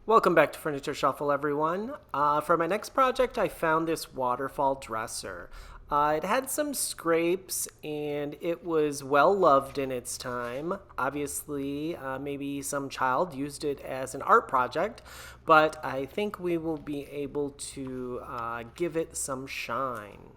Welcome back to Furniture Shuffle, everyone. For my next project, I found this waterfall dresser. It had some scrapes and it was well loved in its time. Obviously, maybe some child used it as an art project, but I think we will be able to give it some shine.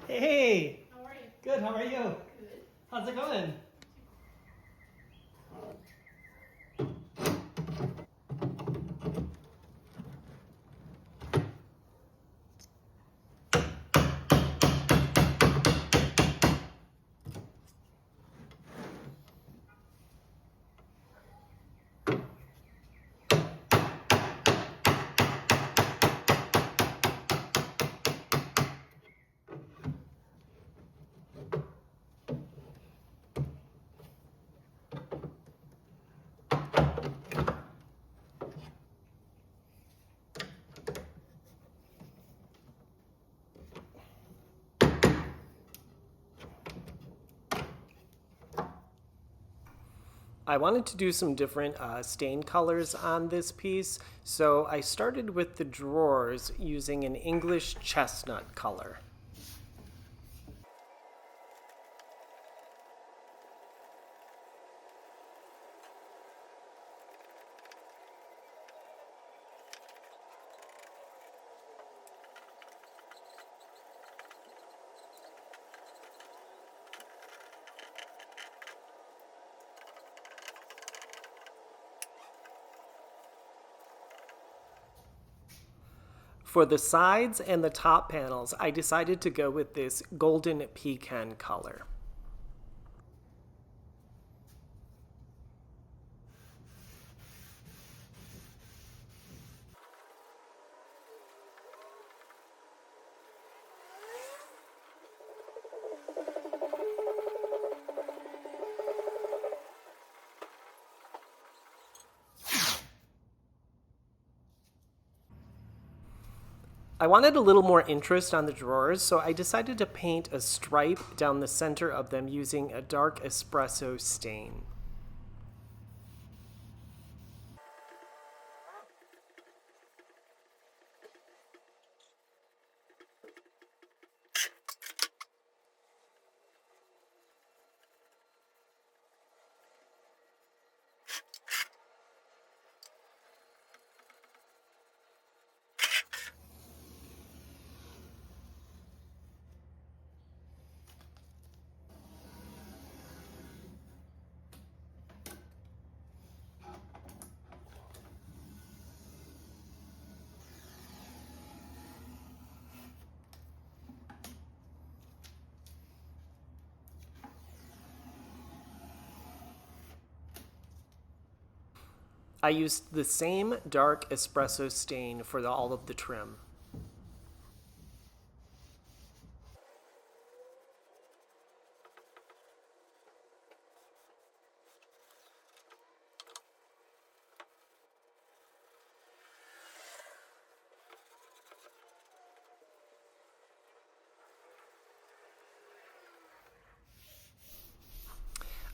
Hey! How are you? Good, how are you? Good. How's it going? I wanted to do some different stain colors on this piece, so I started with the drawers using an English chestnut color. For the sides and the top panels, I decided to go with this golden pecan color. I wanted a little more interest on the drawers, so I decided to paint a stripe down the center of them using a dark espresso stain. I used the same dark espresso stain for all of the trim.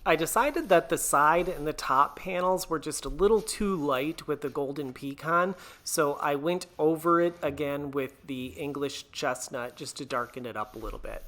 I decided that the side and the top panels were just a little too light with the golden pecan, so I went over it again with the English chestnut just to darken it up a little bit.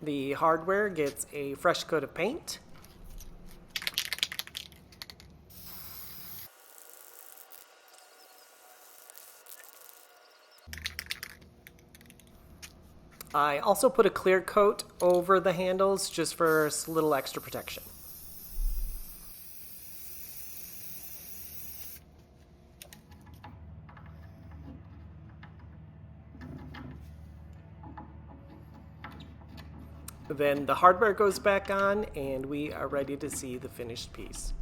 The hardware gets a fresh coat of paint. I also put a clear coat over the handles just for a little extra protection. Then the hardware goes back on and we are ready to see the finished piece.